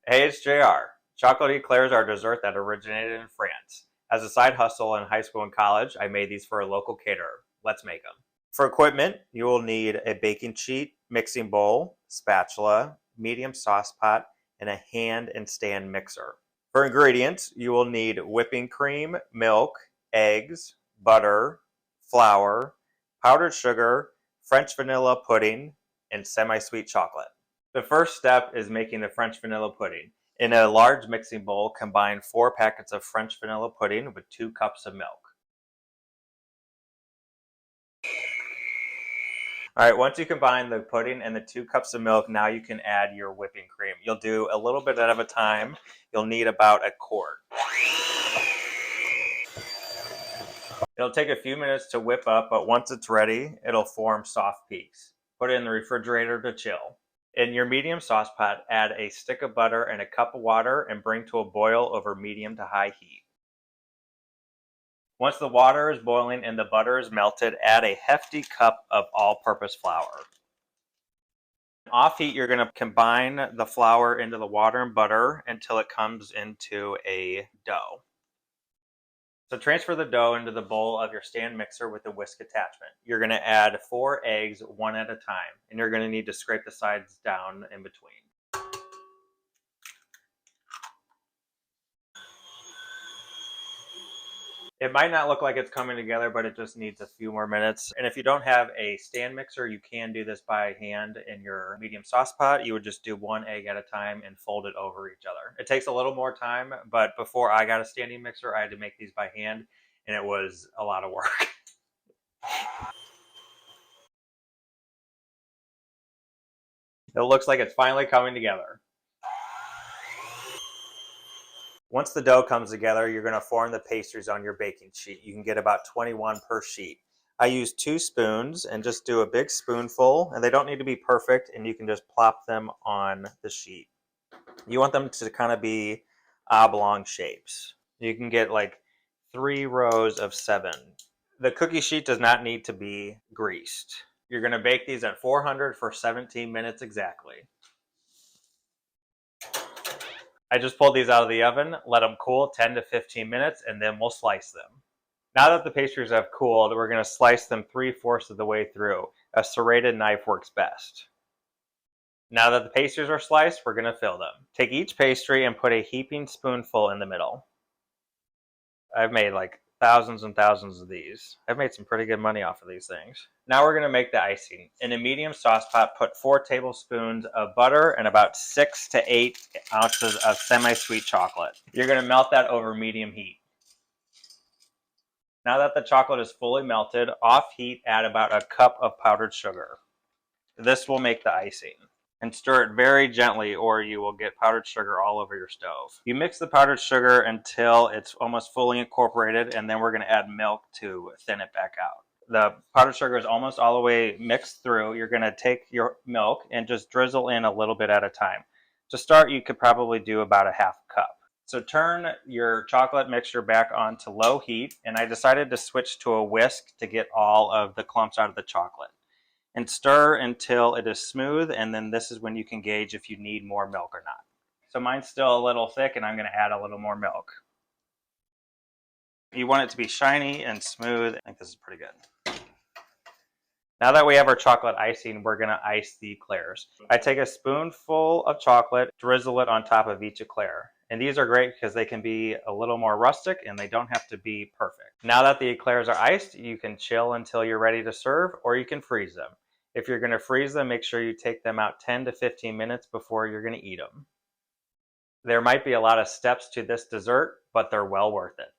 Hey, it's JR. Chocolate eclairs are a dessert that originated in France. As a side hustle in high school and college, I made these for a local caterer. Let's make them. For equipment, you will need a baking sheet, mixing bowl, spatula, medium sauce pot, and a hand and stand mixer. For ingredients, you will need whipping cream, milk, eggs, butter, flour, powdered sugar, French vanilla pudding, and semi-sweet chocolate. The first step is making the French vanilla pudding. In a large mixing bowl, combine 4 packets of French vanilla pudding with 2 cups of milk. All right, once you combine the pudding and the 2 cups of milk, now you can add your whipping cream. You'll do a little bit at a time. You'll need about a quart. It'll take a few minutes to whip up, but once it's ready, it'll form soft peaks. Put it in the refrigerator to chill. In your medium sauce pot, add a stick of butter and a cup of water and bring to a boil over medium to high heat. Once the water is boiling and the butter is melted, add a hefty cup of all-purpose flour. Off heat, you're going to combine the flour into the water and butter until it comes into a dough. So transfer the dough into the bowl of your stand mixer with the whisk attachment. You're going to add 4 eggs one at a time, and you're going to need to scrape the sides down in between. It might not look like it's coming together, but it just needs a few more minutes. And if you don't have a stand mixer, you can do this by hand in your medium sauce pot. You would just do 1 egg at a time and fold it over each other. It takes a little more time, but before I got a standing mixer, I had to make these by hand, and it was a lot of work. It looks like it's finally coming together. Once the dough comes together, you're going to form the pastries on your baking sheet. You can get about 21 per sheet. I use 2 spoons and just do a big spoonful, and they don't need to be perfect, and you can just plop them on the sheet. You want them to kind of be oblong shapes. You can get like 3 rows of 7. The cookie sheet does not need to be greased. You're going to bake these at 400 for 17 minutes exactly. I just pulled these out of the oven, let them cool 10 to 15 minutes, and then we'll slice them. Now that the pastries have cooled, we're going to slice them 3/4 of the way through. A serrated knife works best. Now that the pastries are sliced, we're going to fill them. Take each pastry and put a heaping spoonful in the middle. I've made like thousands and thousands of these. I've made some pretty good money off of these things. Now we're going to make the icing. In a medium sauce pot, put 4 tablespoons of butter and about 6 to 8 ounces of semi-sweet chocolate. You're going to melt that over medium heat. Now that the chocolate is fully melted, off heat, add about a cup of powdered sugar. This will make the icing. And stir it very gently or you will get powdered sugar all over your stove. You mix the powdered sugar until it's almost fully incorporated, and then we're going to add milk to thin it back out. The powdered sugar is almost all the way mixed through. You're going to take your milk and just drizzle in a little bit at a time. To start, you could probably do about a half cup. So turn your chocolate mixture back on to low heat, and I decided to switch to a whisk to get all of the clumps out of the chocolate. And stir until it is smooth, and then this is when you can gauge if you need more milk or not. So mine's still a little thick, and I'm going to add a little more milk. You want it to be shiny and smooth. I think this is pretty good. Now that we have our chocolate icing, we're going to ice the eclairs. I take a spoonful of chocolate, drizzle it on top of each eclair. And these are great because they can be a little more rustic and they don't have to be perfect. Now that the eclairs are iced, you can chill until you're ready to serve, or you can freeze them. If you're going to freeze them, make sure you take them out 10 to 15 minutes before you're going to eat them. There might be a lot of steps to this dessert, but they're well worth it.